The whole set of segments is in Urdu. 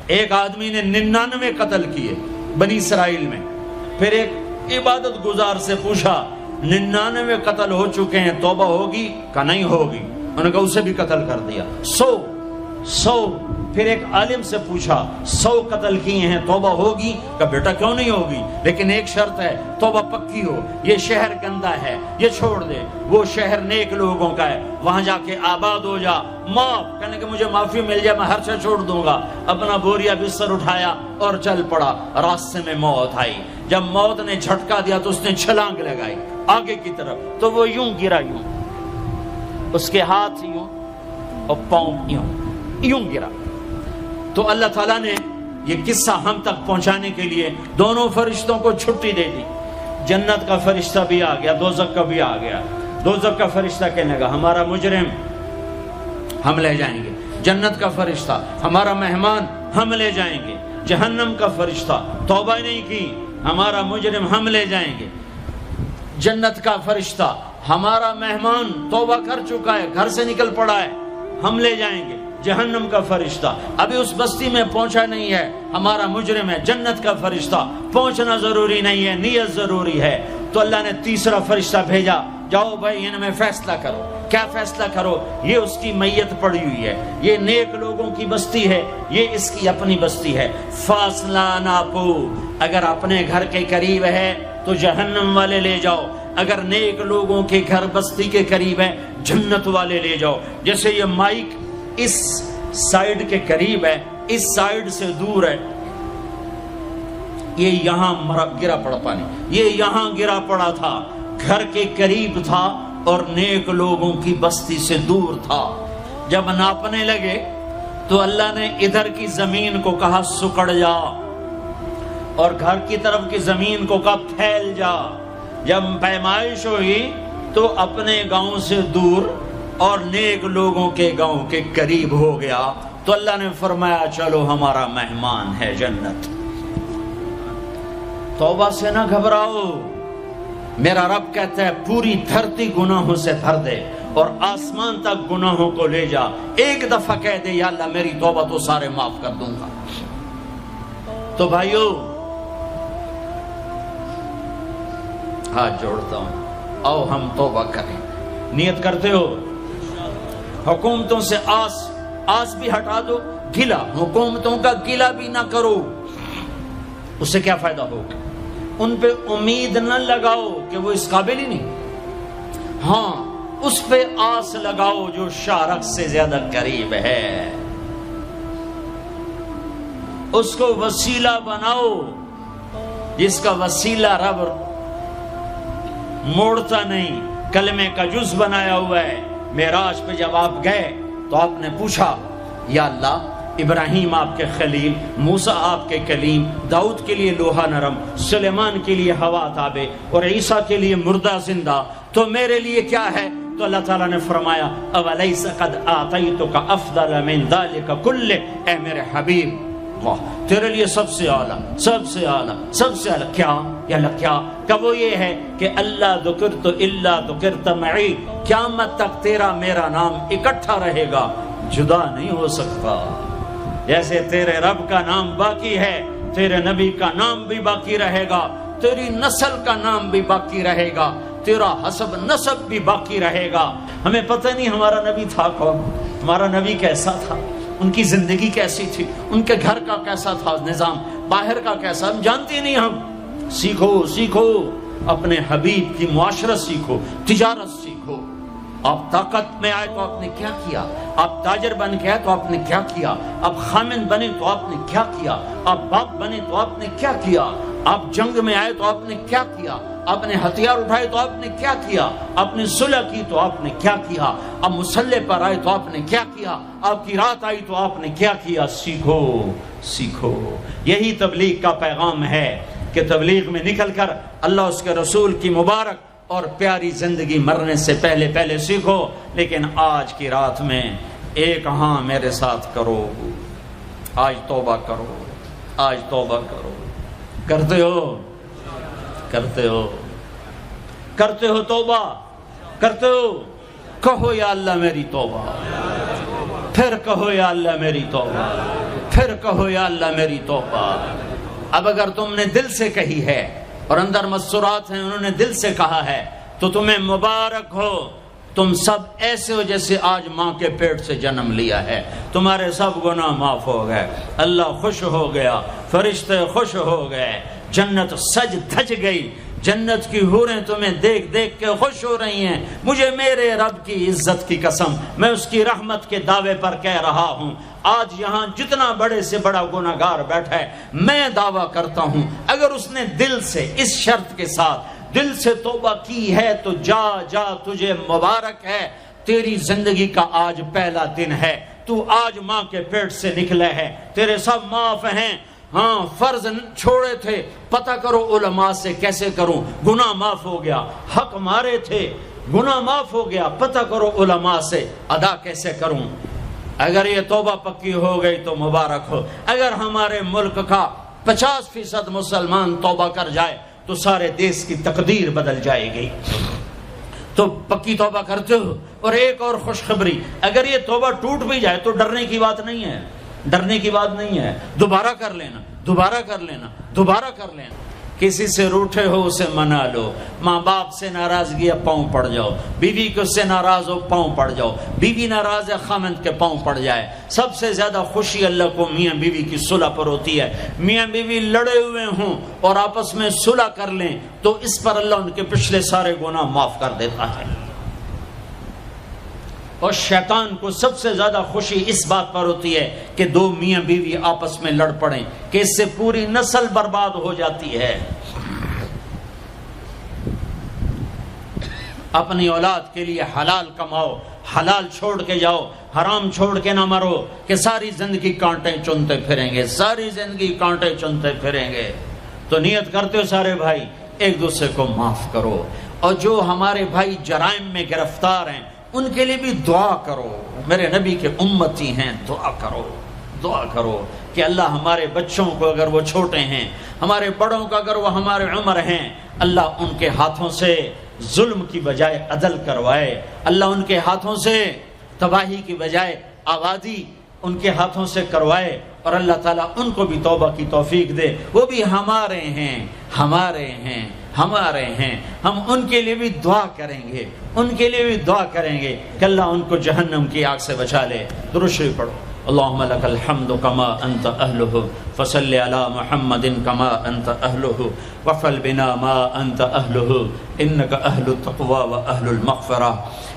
ایک آدمی نے 99 قتل کیے بنی اسرائیل میں. پھر ایک عبادت گزار سے پوچھا 99 قتل ہو چکے ہیں، توبہ ہوگی؟ کہ نہیں ہوگی. انہوں نے کہا اسے بھی قتل کر دیا. 100. پھر ایک عالم سے پوچھا 100 قتل کیے ہیں، توبہ ہوگی؟ کہ بیٹا کیوں نہیں ہوگی، لیکن ایک شرط ہے، توبہ پکی ہو. یہ شہر گندا ہے، یہ چھوڑ دے. وہ شہر نیک لوگوں کا ہے، وہاں جا کے آباد ہو جا. معاف کہنے کہ مجھے معافی مل جائے میں ہر شے چھوڑ دوں گا. اپنا بوریا بستر اٹھایا اور چل پڑا. راستے میں موت آئی. جب موت نے جھٹکا دیا تو اس نے چھلانگ لگائی آگے کی طرف، تو وہ یوں گرا، یوں اس کے ہاتھ یوں اور پاؤں یوں گرا. تو اللہ تعالیٰ نے یہ قصہ ہم تک پہنچانے کے لیے دونوں فرشتوں کو چھٹی دے دی. جنت کا فرشتہ بھی آ گیا، دوزخ کا بھی آ گیا. دوزخ کا فرشتہ کہنے لگا ہمارا مجرم ہم لے جائیں گے. جنت کا فرشتہ ہمارا مہمان ہم لے جائیں گے. جہنم کا فرشتہ توبہ نہیں کی، ہمارا مجرم ہم لے جائیں گے. جنت کا فرشتہ ہمارا مہمان توبہ کر چکا ہے، گھر سے نکل پڑا ہے، ہم لے جائیں گے. جہنم کا فرشتہ ابھی اس بستی میں پہنچا نہیں ہے، ہمارا مجرم ہے. جنت کا فرشتہ پہنچنا ضروری نہیں ہے، نیت ضروری ہے. تو اللہ نے تیسرا فرشتہ بھیجا، جاؤ بھائی ان میں فیصلہ کرو. کیا فیصلہ کرو؟ یہ اس کی میت پڑی ہوئی ہے، یہ نیک لوگوں کی بستی ہے، یہ اس کی اپنی بستی ہے. فاصلہ ناپو، اگر اپنے گھر کے قریب ہے تو جہنم والے لے جاؤ، اگر نیک لوگوں کے گھر بستی کے قریب ہے جنت والے لے جاؤ. جیسے یہ مائک اس سائیڈ کے قریب ہے، اس سائیڈ سے دور ہے، یہ یہاں گرا پڑا پانی، یہ یہاں گرا پڑا تھا، گھر کے قریب تھا اور نیک لوگوں کی بستی سے دور تھا. جب ناپنے لگے تو اللہ نے ادھر کی زمین کو کہا سکڑ جا، اور گھر کی طرف کی زمین کو کہا پھیل جا. جب پیمائش ہوئی تو اپنے گاؤں سے دور اور نیک لوگوں کے گاؤں کے قریب ہو گیا. تو اللہ نے فرمایا چلو ہمارا مہمان ہے جنت. توبہ سے نہ گھبراؤ، میرا رب کہتا ہے پوری دھرتی گناہوں سے بھر دے اور آسمان تک گناہوں کو لے جا. ایک دفعہ کہہ دے یا اللہ میری توبہ تو سارے معاف کر دوں گا. تو بھائیو ہاتھ جوڑتا ہوں، آؤ ہم توبہ کریں. نیت کرتے ہو؟ حکومتوں سے آس بھی ہٹا دو، گلا حکومتوں کا گلا بھی نہ کرو. اس سے کیا فائدہ ہوگا؟ ان پہ امید نہ لگاؤ کہ وہ اس قابل ہی نہیں. ہاں اس پہ آس لگاؤ جو شارک سے زیادہ قریب ہے، اس کو وسیلہ بناؤ جس کا وسیلہ رب موڑتا نہیں، کلمے کا جز بنایا ہوا ہے. معراج پہ جب آپ گئے تو آپ نے پوچھا یا اللہ ابراہیم آپ کے خلیل، موسیٰ آپ کے کلیم، داؤد کے لیے لوہا نرم، سلیمان کے لیے ہوا تابع اور عیسیٰ کے لیے مردہ زندہ، تو میرے لیے کیا ہے؟ تو اللہ تعالیٰ نے فرمایا اولیس قد آتیتک افضل من ذلک کلہ، اے میرے حبیب واہ تیرے لیے سب سے اعلیٰ، سب سے اعلیٰ، سب سے اعلیٰ کیا؟ یا اللہ کیا؟ کہ وہ یہ ہے کہ اللہ ذکرت الا ذکرت معی، قیامت تک تیرا میرا نام اکٹھا رہے گا، جدا نہیں ہو سکتا. جیسے تیرے رب کا نام باقی ہے، تیرے نبی کا نام بھی باقی رہے گا، تیری نسل کا نام بھی باقی رہے گا، تیرا حسب نسب بھی باقی رہے گا. ہمیں پتہ نہیں ہمارا نبی تھا کون، ہمارا نبی کیسا تھا، ان کی زندگی کیسی تھی، ان کے گھر کا کیسا تھا نظام، باہر کا کیسا، ہم جانتے نہیں. ہم سیکھو اپنے حبیب کی معاشرت سیکھو، تجارت سیکھو. آپ طاقت میں آئے تو آپ نے کیا کیا، آپ تاجر بن کے آئے تو آپ نے کیا کیا، آپ خامن بنے تو آپ نے کیا کیا، آپ باپ بنے تو آپ نے کیا کیا، آپ جنگ میں آئے تو آپ نے کیا کیا، آپ نے ہتھیار اٹھائے تو آپ نے کیا کیا، آپ نے صلح کی تو آپ نے کیا کیا، آپ مسلح پر آئے تو آپ نے کیا کیا، آپ کی رات آئی تو آپ نے کیا کیا. سیکھو. یہی تبلیغ کا پیغام ہے کہ تبلیغ میں نکل کر اللہ اس کے رسول کی مبارک اور پیاری زندگی مرنے سے پہلے سیکھو. لیکن آج کی رات میں ایک ہاں میرے ساتھ کرو، آج توبہ کرو، آج توبہ کرو. کرتے ہو توبہ کرتے ہو؟ کہو یا اللہ میری توبہ، پھر کہو یا اللہ میری توبہ. پھر کہو یا اللہ میری توبہ۔ اب اگر تم نے دل سے کہی ہے اور اندر مسرات ہیں، انہوں نے دل سے کہا ہے، تو تمہیں مبارک ہو، تم سب ایسے ہو جیسے آج ماں کے پیٹ سے جنم لیا ہے، تمہارے سب گناہ معاف ہو گئے، اللہ خوش ہو گیا، فرشتے خوش ہو گئے، جنت سج دھج گئی، جنت کی حوریں تمہیں دیکھ دیکھ کے خوش ہو رہی ہیں۔ مجھے میرے رب کی عزت کی قسم، میں اس کی رحمت کے دعوے پر کہہ رہا ہوں، آج یہاں جتنا بڑے سے بڑا گناہگار بیٹھا ہے، میں دعویٰ کرتا ہوں اگر اس نے دل سے اس شرط کے ساتھ دل سے توبہ کی ہے تو جا جا، تجھے مبارک ہے، تیری زندگی کا آج پہلا دن ہے، تو آج ماں کے پیٹ سے نکلے ہے، تیرے سب معاف ہیں۔ ہاں فرض چھوڑے تھے، پتہ کرو علماء سے کیسے کروں، گناہ معاف ہو گیا، حق مارے تھے، گناہ معاف ہو گیا، پتہ کرو علماء سے ادا کیسے کروں۔ اگر یہ توبہ پکی ہو گئی تو مبارک ہو۔ اگر ہمارے ملک کا 50% مسلمان توبہ کر جائے تو سارے دیش کی تقدیر بدل جائے گی۔ تو پکی توبہ کرتے ہو۔ اور ایک اور خوشخبری، اگر یہ توبہ ٹوٹ بھی جائے تو ڈرنے کی بات نہیں ہے، ڈرنے کی بات نہیں ہے، دوبارہ کر لینا، دوبارہ کر لینا، دوبارہ کر لینا۔ کسی سے روٹھے ہو اسے منا لو، ماں باپ سے ناراضگی ہے پاؤں پڑ جاؤ، بیوی کو سے ناراض ہو پاؤں پڑ جاؤ، بیوی ناراض ہے خامند کے پاؤں پڑ جائے۔ سب سے زیادہ خوشی اللہ کو میاں بیوی کی صلح پر ہوتی ہے۔ میاں بیوی لڑے ہوئے ہوں اور آپس میں صلح کر لیں تو اس پر اللہ ان کے پچھلے سارے گناہ معاف کر دیتا ہے۔ اور شیطان کو سب سے زیادہ خوشی اس بات پر ہوتی ہے کہ دو میاں بیوی آپس میں لڑ پڑیں، کہ اس سے پوری نسل برباد ہو جاتی ہے۔ اپنی اولاد کے لیے حلال کماؤ، حلال چھوڑ کے جاؤ، حرام چھوڑ کے نہ مرو کہ ساری زندگی کانٹے چنتے پھریں گے، ساری زندگی کانٹے چنتے پھریں گے۔ تو نیت کرتے ہو سارے بھائی ایک دوسرے کو معاف کرو، اور جو ہمارے بھائی جرائم میں گرفتار ہیں ان کے لیے بھی دعا کرو، میرے نبی کے امتی ہیں، دعا کرو، دعا کرو کہ اللہ ہمارے بچوں کو اگر وہ چھوٹے ہیں، ہمارے بڑوں کو اگر وہ ہمارے عمر ہیں، اللہ ان کے ہاتھوں سے ظلم کی بجائے عدل کروائے، اللہ ان کے ہاتھوں سے تباہی کی بجائے آبادی ان کے ہاتھوں سے کروائے، اور اللہ تعالیٰ ان کو بھی توبہ کی توفیق دے۔ وہ بھی ہمارے ہیں، ہمارے ہیں، ہمارے ہیں، ہم ان کے لیے بھی دعا کریں گے، ان کے لیے بھی دعا کریں گے کہ اللہ ان کو جہنم کی آگ سے بچا لے۔ درود شریف پڑھو۔ اللہم لک الحمد کما انت اہلہ فصل علی محمد کما انت اہلہ وفعل بنا ما انت اہلہ انک اہل التقوی و اہل المغفرہ،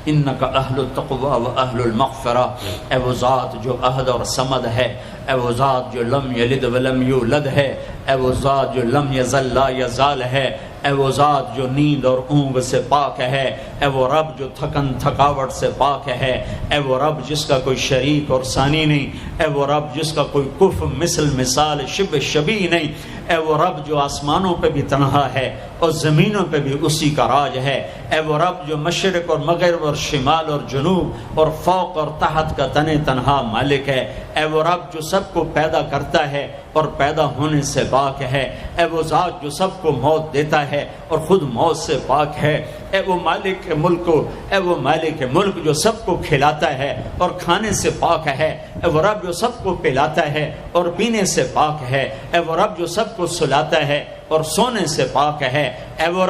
انک اہل التقوی و اہل المغفرہ۔ اے وہ ذات جو احد اور صمد ہے، اے وہ ذات جو لم یلد ولم یولد ہے، اے وہ ذات جو لم یزل لا یزال ہے، اے وہ ذات جو نیند اور اونگ سے پاک ہے، اے وہ رب جو تھکن تھکاوٹ سے پاک ہے، اے وہ رب جس کا کوئی شریک اور ثانی نہیں، اے وہ رب جس کا کوئی کف مثل مثال شبہ شبیہ نہیں، اے وہ رب جو آسمانوں پہ بھی تنہا ہے اور زمینوں پہ بھی اسی کا راج ہے، اے وہ رب جو مشرق اور مغرب اور شمال اور جنوب اور فوق اور تحت کا تنہا مالک ہے، اے وہ رب جو سب کو پیدا کرتا ہے اور پیدا ہونے سے پاک ہے، اے وہ ذات جو سب کو موت دیتا ہے اور خود موت سے پاک ہے، اے وہ مالک ملک، اے وہ مالک ملک جو سب کو کھلاتا ہے اور کھانے سے پاک ہے، اے وہ رب جو سب کو پلاتا ہے اور پینے سے پاک ہے، اے وہ رب جو سب کو سلاتا ہے اور سونے سے پاک ہے، اے وہ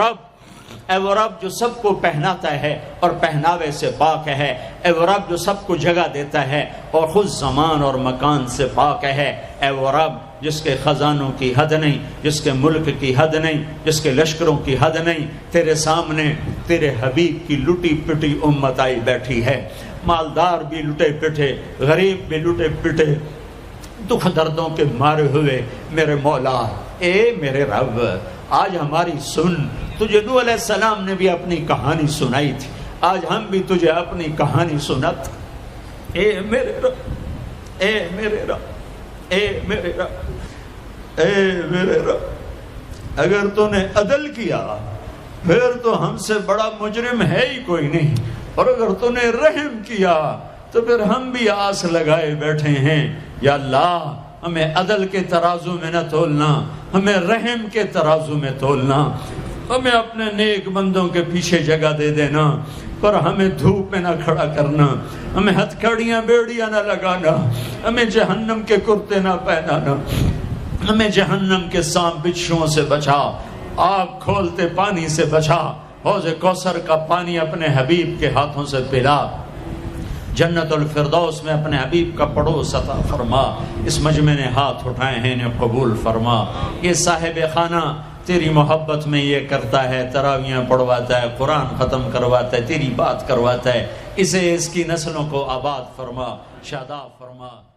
رب جو سب کو پہناتا ہے اور پہناوے سے پاک ہے، اے وہ رب جو سب کو جگہ دیتا ہے اور خود زمان اور مکان سے پاک ہے، اے وہ رب جس کے خزانوں کی حد نہیں، جس کے ملک کی حد نہیں، جس کے لشکروں کی حد نہیں، تیرے سامنے تیرے حبیب کی لٹی پٹی امت آئی بیٹھی ہے، مالدار بھی لٹے پٹے، غریب بھی لٹے پٹے، دکھ دردوں کے مارے ہوئے میرے مولا، اے میرے رب آج ہماری سن۔ تجھے نوح علیہ السلام نے بھی اپنی کہانی سنائی تھی، آج ہم بھی تجھے اپنی کہانی سنت۔ اے میرے رب، اے میرے رب، اے میرے رب، اے میرے رب، اگر تو نے عدل کیا پھر تو ہم سے بڑا مجرم ہے ہی کوئی نہیں، اور اگر تو نے رحم کیا تو پھر ہم بھی آس لگائے بیٹھے ہیں۔ یا اللہ ہمیں عدل کے ترازو میں نہ تولنا، ہمیں رحم کے ترازو میں تولنا، ہمیں اپنے نیک بندوں کے پیچھے جگہ دے دینا، پر ہمیں دھوپ میں نہ کھڑا کرنا، ہمیں ہتھ کڑیاں بیڑیاں نہ لگانا، ہمیں جہنم کے کرتے نہ پہنانا، ہمیں جہنم کے سانپ بچھوؤں سے بچا، آگ کھولتے پانی سے بچا، حوض کوثر کا پانی اپنے حبیب کے ہاتھوں سے پلا، جنت الفردوس میں اپنے حبیب کا پڑوس عطا فرما۔ اس مجمع نے ہاتھ اٹھائے ہیں انہیں قبول فرما۔ یہ صاحب خانہ تیری محبت میں یہ کرتا ہے، تراویاں پڑھواتا ہے، قرآن ختم کرواتا ہے، تیری بات کرواتا ہے، اسے اس کی نسلوں کو آباد فرما، شاداب فرما۔